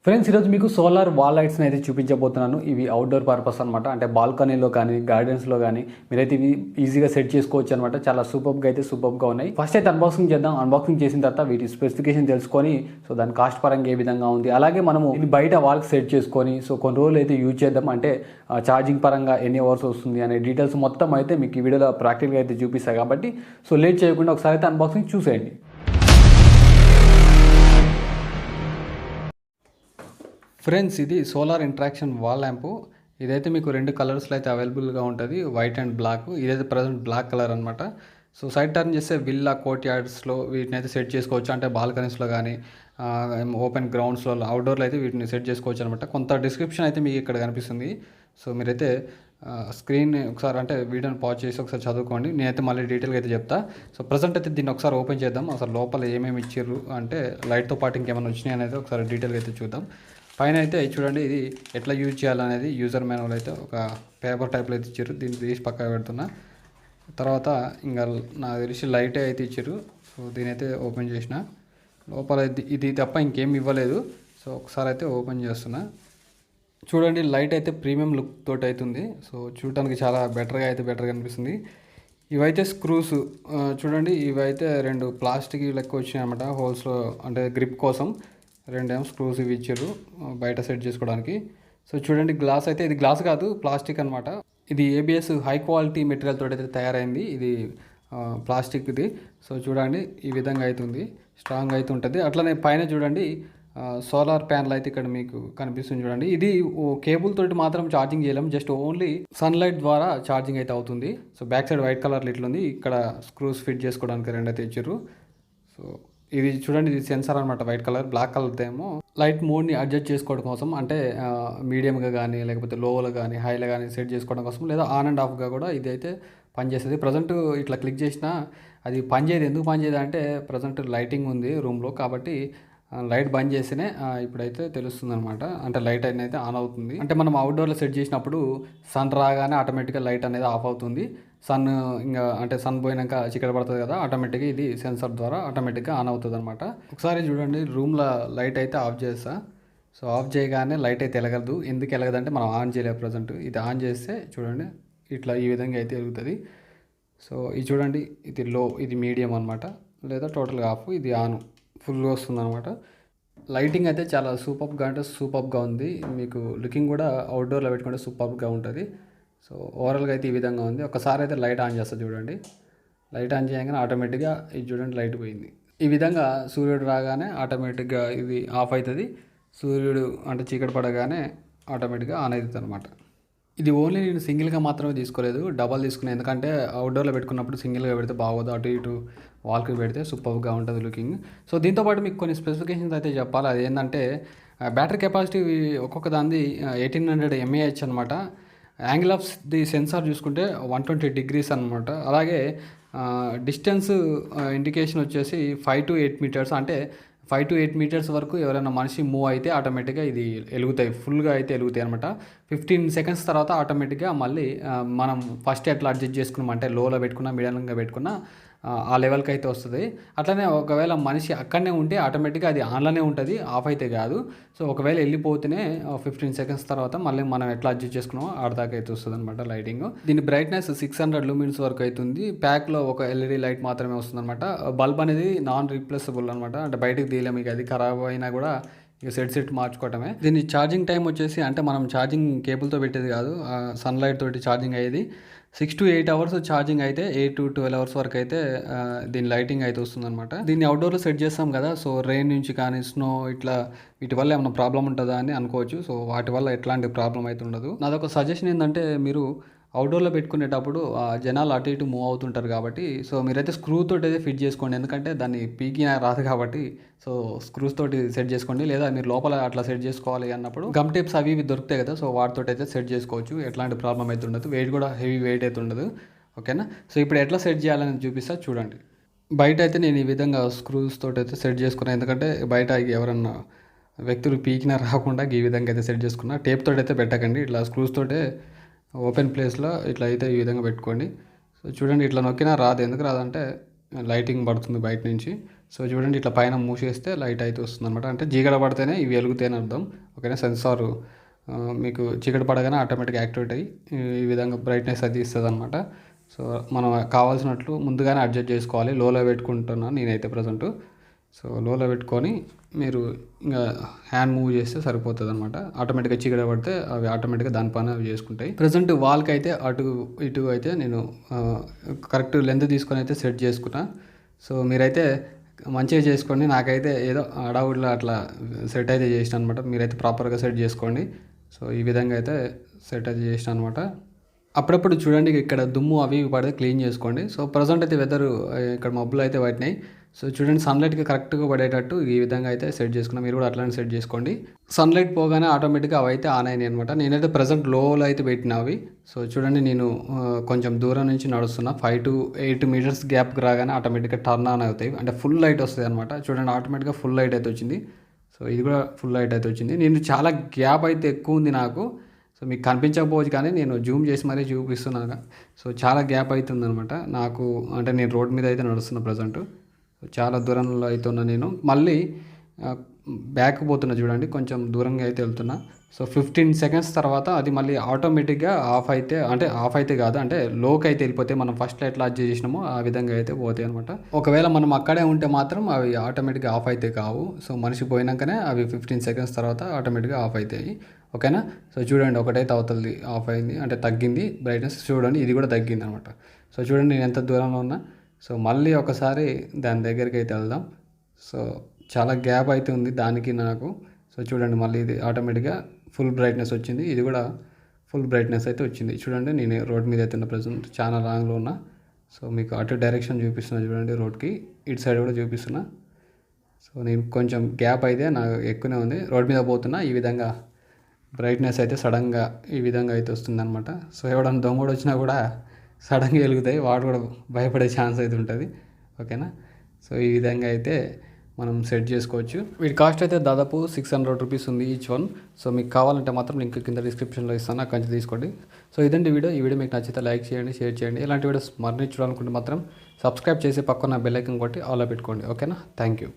Friends, ఈరోజు మీకు solar wall లైట్స్ని అయితే చూపించబోతున్నాను. ఇవి అవుట్డోర్ పర్పస్ అనమాట. అంటే బాల్కనీలో కానీ గార్డెన్స్లో కానీ మీరైతే ఇవి ఈజీగా సెట్ చేసుకోవచ్చు అనమాట. చాలా సూపర్గా ఉన్నాయి. ఫస్ట్ అయితే అన్బాక్సింగ్ చేద్దాం. అన్బాక్సింగ్ చేసిన తర్వాత వీటి స్పెసిఫికేషన్ తెలుసుకొని సో దాని కాస్ట్ పరంగా ఏ విధంగా ఉంది, అలాగే మనము ఇది బయట వాల్కి సెట్ చేసుకొని సో కొన్ని రోజులు అయితే యూజ్ చేద్దాం. అంటే ఛార్జింగ్ పరంగా ఎన్ని అవర్స్ వస్తుంది అనే డీటెయిల్స్ మొత్తం అయితే మీకు ఈ వీడియోలో ప్రాక్టికల్గా అయితే చూపిస్తాయి కాబట్టి సో లేట్ చేయకుండా ఒకసారి అయితే అన్బాక్సింగ్ చూసేయండి. ఫ్రెండ్స్, ఇది సోలార్ ఇంట్రాక్షన్ వాల్ ల్యాంపు. ఇదైతే మీకు 2 కలర్స్లో అయితే అవైలబుల్గా ఉంటుంది, వైట్ అండ్ బ్లాక్. ఇదైతే ప్రజెంట్ బ్లాక్ కలర్ అనమాట. సో సైడ్ టర్న్ చేస్తే విల్లా కోర్ట్ యార్డ్స్లో వీటిని అయితే సెట్ చేసుకోవచ్చు. అంటే బాల్కనీస్లో కానీ ఓపెన్ గ్రౌండ్స్లో అవుట్డోర్లో అయితే వీటిని సెట్ చేసుకోవచ్చు అనమాట. కొంత డిస్క్రిప్షన్ అయితే మీకు ఇక్కడ కనిపిస్తుంది. సో మీరైతే స్క్రీన్ ఒకసారి అంటే వీడియోని పాజ్ చేసి ఒకసారి చదువుకోండి. నేనైతే మళ్ళీ డీటెయిల్గా అయితే చెప్తా. సో ప్రజెంట్ అయితే దీన్ని ఒకసారి ఓపెన్ చేద్దాం. అసలు లోపల ఏమేమి ఇచ్చారు అంటే లైట్తో పాటు ఇంకేమైనా వచ్చినాయి అనేది ఒకసారి డీటెయిల్గా అయితే చూద్దాం. పైన అయితే చూడండి, ఇది ఎట్లా యూజ్ చేయాలనేది యూజర్ మాన్యువల్ అయితే ఒక పేపర్ టైప్లో అయితే ఇచ్చారు. దీన్ని తీసి పక్కన పెడుతున్నా. తర్వాత ఇంకా నాకు తెలిసి లైట్ అయితే ఇచ్చారు. సో దీని అయితే ఓపెన్ చేసిన. లోపల ఇది తప్ప ఇంకేం ఇవ్వలేదు. సో ఒకసారి అయితే ఓపెన్ చేస్తున్నా. చూడండి, లైట్ అయితే ప్రీమియం లుక్ తోటి అవుతుంది. సో చూడటానికి చాలా బెటర్గా అనిపిస్తుంది. ఇవైతే స్క్రూస్ చూడండి, ఇవైతే 2 ప్లాస్టిక్ లెక్క వచ్చినాయి అనమాట. హోల్స్లో అంటే గ్రిప్ కోసం 2 స్క్రూస్ ఇవి ఇచ్చారు బయట సెట్ చేసుకోవడానికి. సో చూడండి, గ్లాస్ అయితే ఇది గ్లాస్ కాదు, ప్లాస్టిక్ అనమాట. ఇది ABS హై క్వాలిటీ మెటీరియల్ తోటి అయితే తయారైంది. ఇది ప్లాస్టిక్ది. సో చూడండి, ఈ విధంగా అవుతుంది, స్ట్రాంగ్ అయితే ఉంటుంది. అట్లనే పైన చూడండి సోలార్ ప్యానల్ అయితే ఇక్కడ మీకు కనిపిస్తుంది. చూడండి, ఇది కేబుల్ తోటి మాత్రం ఛార్జింగ్ చేయలేము, జస్ట్ ఓన్లీ సన్లైట్ ద్వారా ఛార్జింగ్ అయితే అవుతుంది. సో బ్యాక్ సైడ్ వైట్ కలర్లో ఇట్లుంది. ఇక్కడ స్క్రూస్ ఫిట్ చేసుకోవడానికి 2 అయితే ఇచ్చారు. సో ఇది చూడండి, ఇది సెన్సార్ అనమాట, వైట్ కలర్. బ్లాక్ కలర్ ఏమో లైట్ మోడ్ని అడ్జస్ట్ చేసుకోవడం కోసం, అంటే మీడియంగా కానీ లేకపోతే లోలో కానీ హైలో కానీ సెట్ చేసుకోవడం కోసం, లేదా ఆన్ అండ్ ఆఫ్గా కూడా ఇది అయితే పనిచేస్తుంది. ప్రజెంట్ ఇట్లా క్లిక్ చేసినా అది పనిచేయదు. ఎందుకు పనిచేయదు అంటే ప్రజెంట్ లైటింగ్ ఉంది రూమ్లో, కాబట్టి లైట్ బంద్ చేస్తేనే ఇప్పుడైతే తెలుస్తుంది అనమాట. అంటే లైట్ అయితే ఆన్ అవుతుంది. అంటే మనం అవుట్డోర్లో సెట్ చేసినప్పుడు సన్ రాగానే ఆటోమేటిక్గా లైట్ అనేది ఆఫ్ అవుతుంది. సన్ ఇంకా అంటే సన్ పోయినాక చీకటి పడుతుంది కదా, ఆటోమేటిక్గా ఇది సెన్సార్ ద్వారా ఆటోమేటిక్గా ఆన్ అవుతుంది అనమాట. ఒకసారి చూడండి, రూమ్లో లైట్ అయితే ఆఫ్ చేస్తా. సో ఆఫ్ చేయగానే లైట్ అయితే వెలగదు. ఎందుకు వెలగదంటే మనం ఆన్ చేయలేదు ప్రజెంట్. ఇది ఆన్ చేస్తే చూడండి, ఇట్లా ఈ విధంగా అయితే వెలుగుతుంది. సో ఇది చూడండి, ఇది లో, ఇది మీడియం అనమాట, లేదా టోటల్గా ఆఫ్. ఇది ఆన్ ఫుల్గా వస్తుంది అనమాట. లైటింగ్ అయితే చాలా సూపర్గా ఉంది. మీకు లుకింగ్ కూడా అవుట్డోర్లో పెట్టుకుంటే సూపర్గా ఉంటుంది. సో ఓవరాల్గా అయితే ఈ విధంగా ఉంది. ఒకసారి అయితే లైట్ ఆన్ చేస్తా. చూడండి, లైట్ ఆన్ చేయగానే ఆటోమేటిక్గా ఇది చూడండి లైట్ పోయింది. ఈ విధంగా సూర్యుడు రాగానే ఆటోమేటిక్గా ఇది ఆఫ్ అవుతుంది. సూర్యుడు అంటే చీకటి పడగానే ఆటోమేటిక్గా ఆన్ అవుతుంది అనమాట. ఇది ఓన్లీ నేను సింగిల్గా మాత్రమే తీసుకోలేదు, డబల్ తీసుకున్నాను. ఎందుకంటే అవుట్డోర్లో పెట్టుకున్నప్పుడు సింగిల్గా పెడితే బాగోదు, అటు ఇటు వాల్కి పెడితే సూపర్గా ఉంటుంది లుకింగ్. సో దీంతోపాటు మీకు కొన్ని స్పెసిఫికేషన్స్ అయితే చెప్పాలి. అది ఏంటంటే బ్యాటరీ కెపాసిటీ ఒక్కొక్క దాన్ని 1800 mAh అనమాట. యాంగిల్ ఆఫ్ ది సెన్సార్ చూసుకుంటే 120 degrees అనమాట. అలాగే డిస్టెన్స్ ఇండికేషన్ వచ్చేసి 5 to 8 meters. అంటే 5 to 8 meters వరకు ఎవరైనా మనిషి మూవ్ అయితే ఆటోమేటిక్గా ఇది వెలుగుతాయి, ఫుల్గా అయితే వెలుగుతాయి అనమాట. 15 seconds తర్వాత ఆటోమేటిక్గా మళ్ళీ మనం ఫస్ట్ ఎట్లా అడ్జస్ట్ చేసుకున్నాం అంటే లోలో పెట్టుకున్నా మీడియంగా పెట్టుకున్నా ఆ లెవెల్కి అయితే వస్తుంది. అట్లనే ఒకవేళ మనిషి అక్కడనే ఉంటే ఆటోమేటిక్గా అది ఆన్లోనే ఉంటుంది, ఆఫ్ అయితే కాదు. సో ఒకవేళ వెళ్ళిపోతేనే 15 seconds తర్వాత మళ్ళీ మనం ఎట్లా అడ్జస్ట్ చేసుకున్నామో ఆడదాకా అయితే వస్తుంది అనమాట లైటింగ్. దీని బ్రైట్నెస్ 600 lumens వరకు అవుతుంది. ప్యాక్లో ఒక LED లైట్ మాత్రమే వస్తుంది అనమాట. బల్బ్ అనేది నాన్ రీప్లేసబుల్ అనమాట. అంటే బయటకు తీయలేము, ఇక అది ఖరాబ్ అయినా కూడా ఇక సెట్ మార్చుకోవటమే. దీని ఛార్జింగ్ టైం వచ్చేసి అంటే మనం ఛార్జింగ్ కేబుల్తో పెట్టేది కాదు, సన్లైట్ తోటి ఛార్జింగ్ అయ్యేది. 6 to 8 hours ఛార్జింగ్ అయితే 8 to 12 hours వరకు అయితే దీని లైటింగ్ అయితే వస్తుంది అనమాట. దీన్ని అవుట్డోర్లో సెట్ చేస్తాం కదా, సో రెయిన్ నుంచి కానీ స్నో ఇట్లా వీటి వల్ల ఏమైనా ప్రాబ్లం ఉంటుందా అని అనుకోవచ్చు. సో వాటి వల్ల ఎట్లాంటి ప్రాబ్లం అయితే ఉండదు. నాదొక సజెషన్ ఏంటంటే, మీరు అవుట్డోర్లో పెట్టుకునేటప్పుడు జనాలు అటు ఇటు మూవ్ అవుతుంటారు కాబట్టి సో మీరైతే స్క్రూ తోటి అయితే ఫిట్ చేసుకోండి. ఎందుకంటే దాన్ని పీకి రాదు కాబట్టి సో స్క్రూస్ తోటి సెట్ చేసుకోండి. లేదా మీరు లోపల అట్లా సెట్ చేసుకోవాలి అన్నప్పుడు గమ్ టేప్స్ అవి ఇవి దొరుకుతాయి కదా, సో వాటితో అయితే సెట్ చేసుకోవచ్చు. ఎట్లాంటి ప్రాబ్లం అయితే ఉండదు. వెయిట్ కూడా హెవీ వెయిట్ అయితే ఉండదు. ఓకేనా. సో ఇప్పుడు ఎట్లా సెట్ చేయాలని చూపిస్తా చూడండి. బయట అయితే నేను ఈ విధంగా స్క్రూస్ తోటి అయితే సెట్ చేసుకున్నాను. ఎందుకంటే బయట ఎవరన్నా వ్యక్తులు పీకినా రాకుండా ఈ విధంగా అయితే సెట్ చేసుకున్నా. టేప్ తోటి అయితే పెట్టకండి, ఇట్లా స్క్రూస్ తోటే ఓపెన్ ప్లేస్లో ఇట్లా అయితే ఈ విధంగా పెట్టుకోండి. సో చూడండి, ఇట్లా నొక్కినా రాదు. ఎందుకు రాదంటే లైటింగ్ పడుతుంది బయట నుంచి. సో చూడండి ఇట్లా పైన మూసేస్తే లైట్ అయితే వస్తుందన్నమాట. అంటే చీకటి పడితేనే ఇవి వెలుగుతాయని అర్థం. ఓకేనా. సెన్సార్ మీకు చీకటి పడగానే ఆటోమేటిక్గా యాక్టివేట్ అయ్యి ఈ విధంగా బ్రైట్నెస్ అది ఇస్తుందన్నమాట. సో మనం కావాల్సినట్లు ముందుగానే అడ్జస్ట్ చేసుకోవాలి. లోలో పెట్టుకుంటున్నాను నేనైతే ప్రజెంట్. సో లోలో పెట్టుకొని మీరు ఇంకా హ్యాండ్ మూవ్ చేస్తే సరిపోతుంది అనమాట. ఆటోమేటిక్గా చీకటి పడితే అవి ఆటోమేటిక్గా దాని పని అవి చేసుకుంటాయి. ప్రజెంట్ వాల్కి అయితే అటు ఇటు అయితే నేను కరెక్ట్ లెంత్ తీసుకొని అయితే సెట్ చేసుకున్నా. సో మీరైతే మంచిగా చేసుకోండి. నాకైతే ఏదో అడావుడిలో అట్లా సెట్ అయితే చేసిన అనమాట. మీరైతే ప్రాపర్గా సెట్ చేసుకోండి. సో ఈ విధంగా అయితే సెట్ అయితే చేసిన అనమాట. అప్పుడప్పుడు చూడండి ఇక్కడ దుమ్ము అవి పడితే క్లీన్ చేసుకోండి. సో ప్రజెంట్ అయితే వెదర్ ఇక్కడ మబ్బులు అయితే పట్టినాయి. సో చూడండి సన్లైట్కి కరెక్ట్గా పడేటట్టు ఈ విధంగా అయితే సెట్ చేసుకున్నాం. మీరు కూడా అట్లానే సెట్ చేసుకోండి. సన్లైట్ పోగానే ఆటోమేటిక్గా అవి అయితే ఆన్ అయినాయి అనమాట. నేనైతే ప్రజెంట్ లోలో అయితే పెట్టిన అవి. సో చూడండి నేను కొంచెం దూరం నుంచి నడుస్తున్నా. 5 to 8 మీటర్స్ గ్యాప్కి రాగానే ఆటోమేటిక్గా టర్న్ ఆన్ అవుతాయి. అంటే ఫుల్ లైట్ వస్తుంది అనమాట. చూడండి ఆటోమేటిక్గా ఫుల్ లైట్ అయితే వచ్చింది. సో ఇది కూడా ఫుల్ లైట్ అయితే వచ్చింది. నేను చాలా గ్యాప్ అయితే ఎక్కువ ఉంది నాకు. సో మీకు కనిపించకపోవచ్చు కానీ నేను జూమ్ చేసి మరీ చూపిస్తున్నాను. సో చాలా గ్యాప్ అవుతుంది అనమాట నాకు. అంటే నేను రోడ్ మీద అయితే నడుస్తున్నా ప్రజెంట్. చాలా దూరంలో అయితే ఉన్నా నేను. మళ్ళీ బ్యాక్ పోతున్నా చూడండి, కొంచెం దూరంగా అయితే వెళ్తున్నా. సో 15 సెకండ్స్ తర్వాత అది మళ్ళీ ఆటోమేటిక్గా ఆఫ్ అయితే, అంటే ఆఫ్ అయితే కాదు, అంటే లోకి అయితే వెళ్ళిపోతే మనం ఫస్ట్లో ఎట్లా అడ్జస్ట్ చేసినామో ఆ విధంగా అయితే పోతాయి అనమాట. ఒకవేళ మనం అక్కడే ఉంటే మాత్రం అవి ఆటోమేటిక్గా ఆఫ్ అయితే కావు. సో మనిషి పోయినాకనే అవి 15 సెకండ్స్ తర్వాత ఆటోమేటిక్గా ఆఫ్ అవుతాయి. ఓకేనా. సో చూడండి ఒకటైతే అవతలది ఆఫ్ అయింది, అంటే తగ్గింది బ్రైట్నెస్. చూడండి ఇది కూడా తగ్గింది అనమాట. సో చూడండి నేను ఎంత దూరంలో ఉన్నా. సో మళ్ళీ ఒకసారి దాని దగ్గరికి అయితే వెళ్దాం. సో చాలా గ్యాప్ అయితే ఉంది దానికి నాకు. సో చూడండి మళ్ళీ ఇది ఆటోమేటిక్గా ఫుల్ బ్రైట్నెస్ వచ్చింది. ఇది కూడా ఫుల్ బ్రైట్నెస్ అయితే వచ్చింది. చూడండి నేను రోడ్ మీద అయితే ఉన్న ప్రజెంట్ చాలా లాంగ్లో ఉన్నా. సో మీకు అటు డైరెక్షన్ చూపిస్తున్నా చూడండి, రోడ్కి ఇటు సైడ్ కూడా చూపిస్తున్నా. సో నేను కొంచెం గ్యాప్ అయితే నాకు ఎక్కువనే ఉంది. రోడ్ మీద పోతున్నా. ఈ విధంగా బ్రైట్నెస్ అయితే సడన్గా ఈ విధంగా అయితే వస్తుందన్నమాట. సో ఎవడన్నా దొంగ కూడా వచ్చినా కూడా సడన్గా వెలుగుతాయి, వాడు కూడా భయపడే ఛాన్స్ అయితే ఉంటుంది. ఓకేనా. సో ఈ విధంగా అయితే మనం సెట్ చేసుకోవచ్చు. వీటి కాస్ట్ అయితే దాదాపు 600 రూపీస్ ఉంది ఈచ్ వన్. సో మీకు కావాలంటే మాత్రం లింక్ కింద డిస్క్రిప్షన్లో ఇస్తాను, అక్కడి నుంచి తీసుకోండి. సో ఇదండి వీడియో. ఈ వీడియో మీకు నచ్చితే లైక్ చేయండి, షేర్ చేయండి. ఇలాంటి వీడియోస్ మరిన్ని చూడాలనుకుంటే మాత్రం సబ్స్క్రైబ్ చేసి పక్కన బెల్ ఐకాన్ కొట్టి ఆల్లో పెట్టుకోండి. ఓకేనా. Thank you.